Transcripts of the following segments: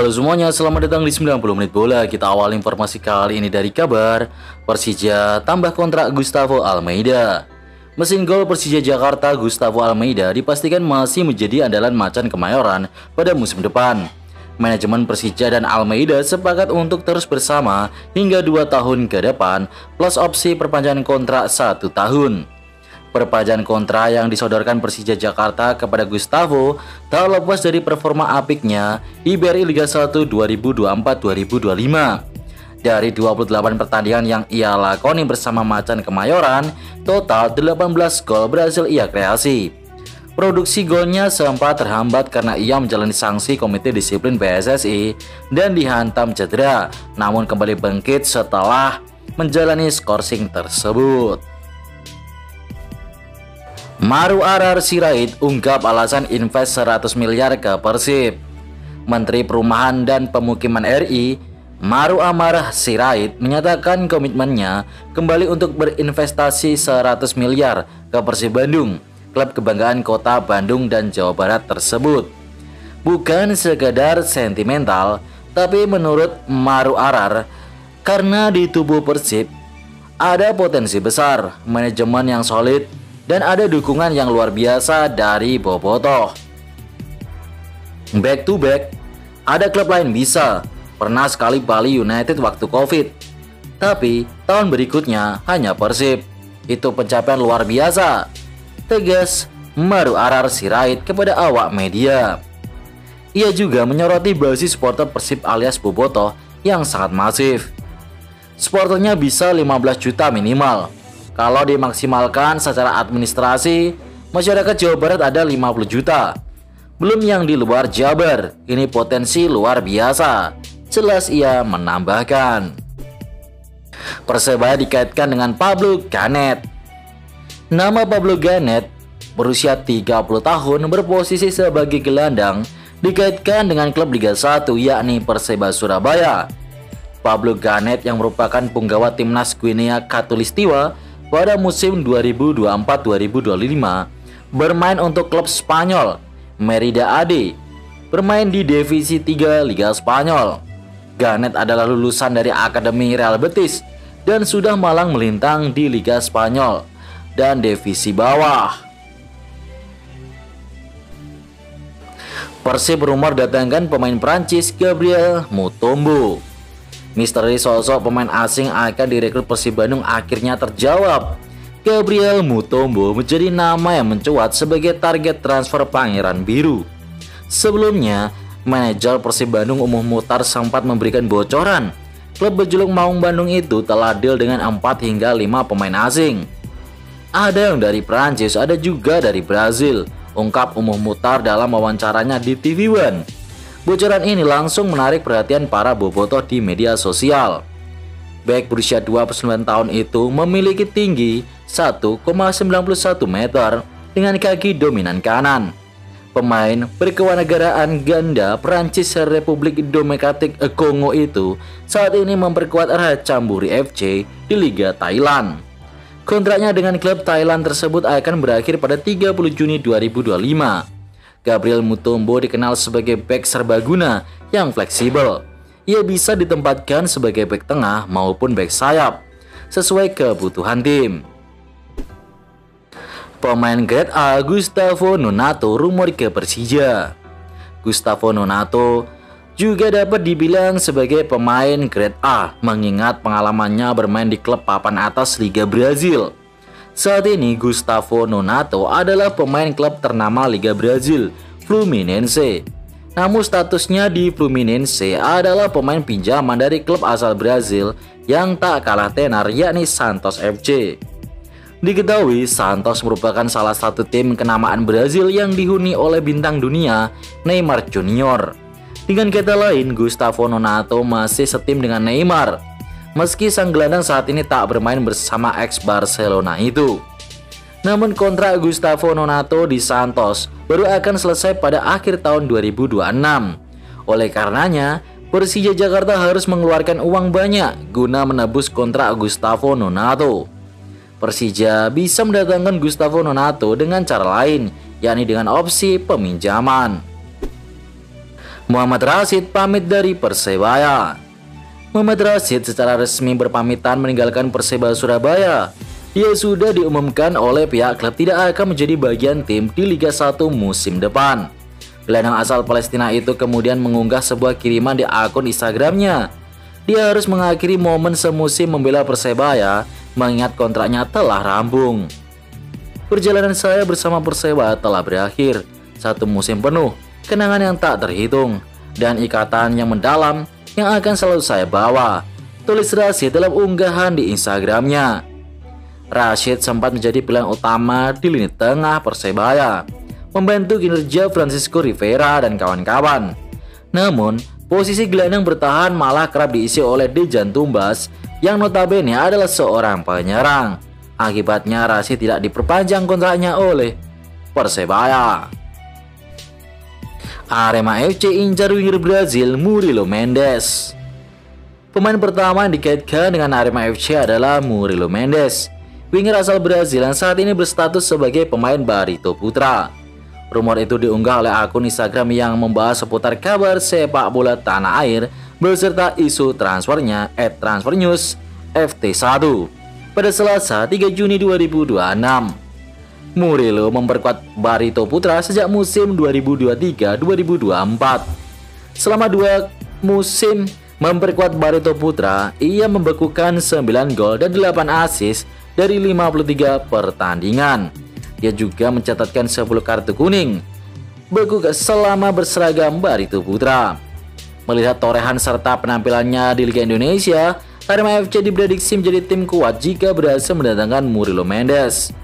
Halo semuanya, selamat datang di 90 menit bola. Kita awal informasi kali ini dari kabar Persija tambah kontrak Gustavo Almeida. Mesin gol Persija Jakarta Gustavo Almeida dipastikan masih menjadi andalan macan Kemayoran pada musim depan. Manajemen Persija dan Almeida sepakat untuk terus bersama hingga 2 tahun ke depan plus opsi perpanjangan kontrak 1 tahun. Perpanjangan kontrak yang disodorkan Persija Jakarta kepada Gustavo tak lepas dari performa apiknya di BRI Liga 1 2024-2025. Dari 28 pertandingan yang ia lakoni bersama macan Kemayoran, total 18 gol berhasil ia kreasi. Produksi golnya sempat terhambat karena ia menjalani sanksi Komite Disiplin PSSI dan dihantam cedera, namun kembali bangkit setelah menjalani skorsing tersebut. Maru Arar Sirait ungkap alasan invest 100 miliar ke Persib. Menteri Perumahan dan Pemukiman RI, Maru Amar Sirait menyatakan komitmennya kembali untuk berinvestasi 100 miliar ke Persib Bandung, klub kebanggaan kota Bandung dan Jawa Barat tersebut. Bukan sekedar sentimental, tapi menurut Maru Arar, karena di tubuh Persib ada potensi besar, manajemen yang solid, dan ada dukungan yang luar biasa dari Bobotoh. Back to back, ada klub lain bisa. Pernah sekali Bali United waktu Covid. Tapi tahun berikutnya hanya Persib. Itu pencapaian luar biasa, tegas Maru Arar Sirait kepada awak media. Ia juga menyoroti basis supporter Persib alias Bobotoh yang sangat masif. Supporternya bisa 15 juta minimal. Kalau dimaksimalkan secara administrasi, masyarakat Jawa Barat ada 50 juta. Belum yang di luar Jabar, ini potensi luar biasa. Jelas ia menambahkan. Persebaya dikaitkan dengan Pablo Ganet. Nama Pablo Ganet, berusia 30 tahun, berposisi sebagai gelandang, dikaitkan dengan klub Liga 1 yakni Persebaya Surabaya. Pablo Ganet yang merupakan punggawa timnas Guinea Khatulistiwa pada musim 2024-2025 bermain untuk klub Spanyol Merida AD, bermain di Divisi 3 Liga Spanyol. Ganet adalah lulusan dari Akademi Real Betis dan sudah malang melintang di Liga Spanyol dan divisi bawah. Persib berumor datangkan pemain Prancis Gabriel Mutombo. Misteri sosok pemain asing akan direkrut Persib Bandung akhirnya terjawab. Gabriel Mutombo menjadi nama yang mencuat sebagai target transfer Pangeran Biru. Sebelumnya, manajer Persib Bandung Umuh Muhtar sempat memberikan bocoran. Klub berjuluk Maung Bandung itu telah deal dengan 4 hingga 5 pemain asing. Ada yang dari Prancis, ada juga dari Brazil, ungkap Umuh Muhtar dalam wawancaranya di TV One. Bocoran ini langsung menarik perhatian para bobotoh di media sosial. Bek berusia 29 tahun itu memiliki tinggi 1,91 meter dengan kaki dominan kanan. Pemain berkewarganegaraan ganda Prancis Republik Demokratik Kongo itu saat ini memperkuat Ratchaburi FC di Liga Thailand. Kontraknya dengan klub Thailand tersebut akan berakhir pada 30 Juni 2025. Gabriel Mutombo dikenal sebagai bek serbaguna yang fleksibel. Ia bisa ditempatkan sebagai bek tengah maupun bek sayap, sesuai kebutuhan tim. Pemain grade A Gustavo Nonato rumor ke Persija. Gustavo Nonato juga dapat dibilang sebagai pemain grade A, mengingat pengalamannya bermain di klub papan atas Liga Brazil. Saat ini Gustavo Nonato adalah pemain klub ternama Liga Brazil, Fluminense. Namun statusnya di Fluminense adalah pemain pinjaman dari klub asal Brazil yang tak kalah tenar yakni Santos FC. Diketahui Santos merupakan salah satu tim kenamaan Brazil yang dihuni oleh bintang dunia Neymar Junior. Dengan kata lain, Gustavo Nonato masih setim dengan Neymar, meski sang gelandang saat ini tak bermain bersama ex-Barcelona itu. Namun kontrak Gustavo Nonato di Santos baru akan selesai pada akhir tahun 2026. Oleh karenanya, Persija Jakarta harus mengeluarkan uang banyak guna menebus kontrak Gustavo Nonato. Persija bisa mendatangkan Gustavo Nonato dengan cara lain, yakni dengan opsi peminjaman. Muhammad Rashid pamit dari Persebaya. Muhammad Rashid secara resmi berpamitan meninggalkan Perseba Surabaya. Ia sudah diumumkan oleh pihak klub tidak akan menjadi bagian tim di Liga 1 musim depan. Gelandang asal Palestina itu kemudian mengunggah sebuah kiriman di akun Instagramnya. Dia harus mengakhiri momen semusim membela Persebaya mengingat kontraknya telah rampung. Perjalanan saya bersama Perseba telah berakhir. 1 musim penuh, kenangan yang tak terhitung, dan ikatan yang mendalam yang akan selalu saya bawa, tulis Rashid dalam unggahan di Instagramnya. Rashid sempat menjadi pilihan utama di lini tengah Persebaya, membantu kinerja Francisco Rivera dan kawan-kawan. Namun, posisi gelandang bertahan malah kerap diisi oleh Dejan Tumbas yang notabene adalah seorang penyerang. Akibatnya Rashid tidak diperpanjang kontraknya oleh Persebaya. Arema FC incar winger Brazil Murilo Mendes. Pemain pertama yang dikaitkan dengan Arema FC adalah Murilo Mendes, winger asal Brazil yang saat ini berstatus sebagai pemain Barito Putra. Rumor itu diunggah oleh akun Instagram yang membahas seputar kabar sepak bola tanah air beserta isu transfernya @transfernews FT1 pada Selasa 3 Juni 2026. Murilo memperkuat Barito Putra sejak musim 2023-2024. Selama 2 musim memperkuat Barito Putra, ia membekukan 9 gol dan 8 assist dari 53 pertandingan. Dia juga mencatatkan 10 kartu kuning beku selama berseragam Barito Putra. Melihat torehan serta penampilannya di Liga Indonesia, Arema FC diprediksi menjadi tim kuat jika berhasil mendatangkan Murilo Mendes.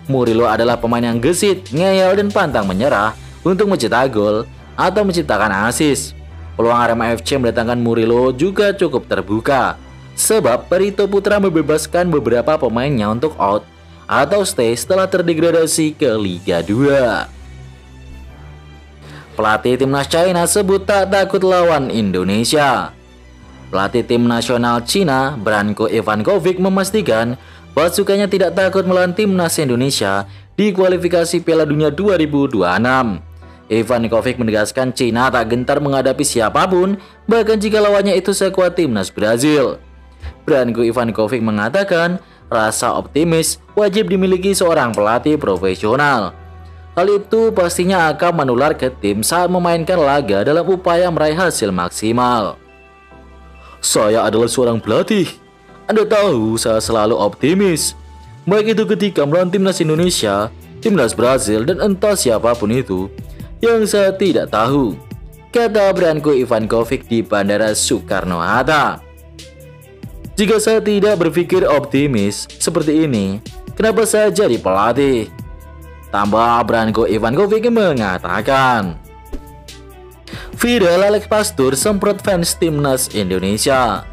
Murilo adalah pemain yang gesit, ngeyel, dan pantang menyerah untuk mencetak gol atau menciptakan assist. Peluang Arema FC mendatangkan Murilo juga cukup terbuka, sebab Barito Putra membebaskan beberapa pemainnya untuk out atau stay setelah terdegradasi ke Liga 2. Pelatih timnas China sebut tak takut lawan Indonesia. Pelatih tim nasional Cina, Branko Ivankovic, memastikan pasukannya tidak takut melawan timnas Indonesia di kualifikasi Piala Dunia 2026. Ivankovic menegaskan Cina tak gentar menghadapi siapapun, bahkan jika lawannya itu sekuat timnas Brazil. Branko Ivankovic mengatakan rasa optimis wajib dimiliki seorang pelatih profesional. Hal itu pastinya akan menular ke tim saat memainkan laga dalam upaya meraih hasil maksimal. Saya adalah seorang pelatih. Anda tahu saya selalu optimis. Baik itu ketika melawan timnas Indonesia, timnas Brazil, dan entah siapapun itu yang saya tidak tahu, kata Branko Ivankovic di Bandara Soekarno-Hatta. Jika saya tidak berpikir optimis seperti ini, kenapa saya jadi pelatih? Tambah Branko Ivankovic mengatakan. Viral Alex Pastur semprot fans timnas Indonesia.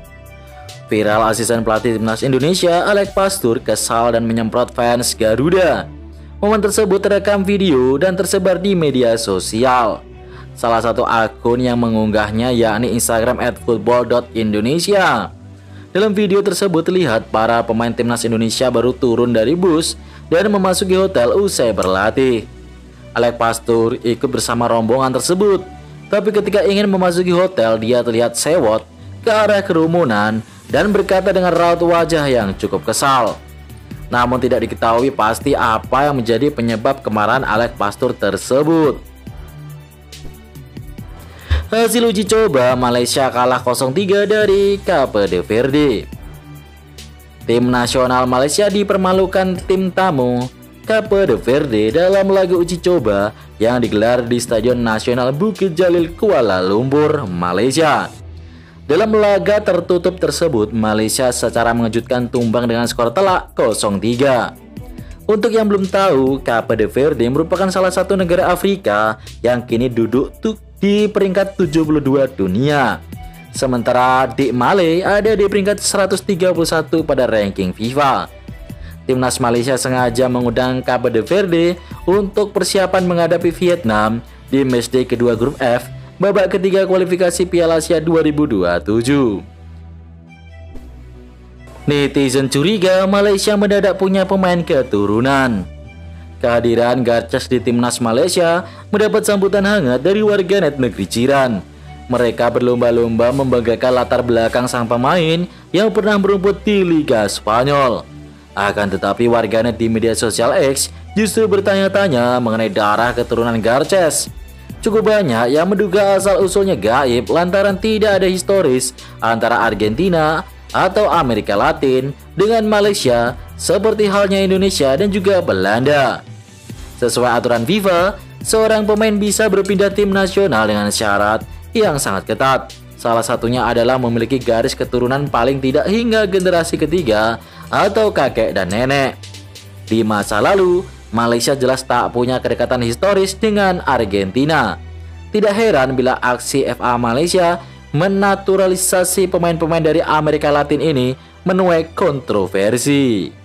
Viral asisten pelatih timnas Indonesia Alex Pastur kesal dan menyemprot fans Garuda. Momen tersebut terekam video dan tersebar di media sosial. Salah satu akun yang mengunggahnya yakni Instagram @football.indonesia. Dalam video tersebut terlihat para pemain timnas Indonesia baru turun dari bus dan memasuki hotel usai berlatih. Alex Pastur ikut bersama rombongan tersebut, tapi ketika ingin memasuki hotel dia terlihat sewot ke arah kerumunan dan berkata dengan raut wajah yang cukup kesal. Namun tidak diketahui pasti apa yang menjadi penyebab kemarahan Alex Pastur tersebut. Hasil uji coba, Malaysia kalah 0-3 dari Cape Verde. Tim nasional Malaysia dipermalukan tim tamu Cape Verde dalam laga uji coba yang digelar di Stadion Nasional Bukit Jalil, Kuala Lumpur, Malaysia. Dalam laga tertutup tersebut, Malaysia secara mengejutkan tumbang dengan skor telak 0-3. Untuk yang belum tahu, Cape Verde merupakan salah satu negara Afrika yang kini duduk di peringkat 72 dunia. Sementara di Malay ada di peringkat 131 pada ranking FIFA. Timnas Malaysia sengaja mengundang Cape Verde untuk persiapan menghadapi Vietnam di matchday kedua grup F babak ketiga kualifikasi Piala Asia 2027. Netizen curiga Malaysia mendadak punya pemain keturunan. Kehadiran Garcas di timnas Malaysia mendapat sambutan hangat dari warganet negeri jiran, Mereka berlomba-lomba membanggakan latar belakang sang pemain yang pernah merumput di Liga Spanyol. Akan tetapi warganet di media sosial X justru bertanya-tanya mengenai darah keturunan Garces. Cukup banyak yang menduga asal-usulnya gaib lantaran tidak ada historis antara Argentina atau Amerika Latin dengan Malaysia seperti halnya Indonesia dan juga Belanda. Sesuai aturan FIFA, seorang pemain bisa berpindah tim nasional dengan syarat yang sangat ketat. Salah satunya adalah memiliki garis keturunan paling tidak hingga generasi ketiga atau kakek dan nenek. Di masa lalu, Malaysia jelas tak punya kedekatan historis dengan Argentina. Tidak heran bila aksi FA Malaysia menaturalisasi pemain-pemain dari Amerika Latin ini menuai kontroversi.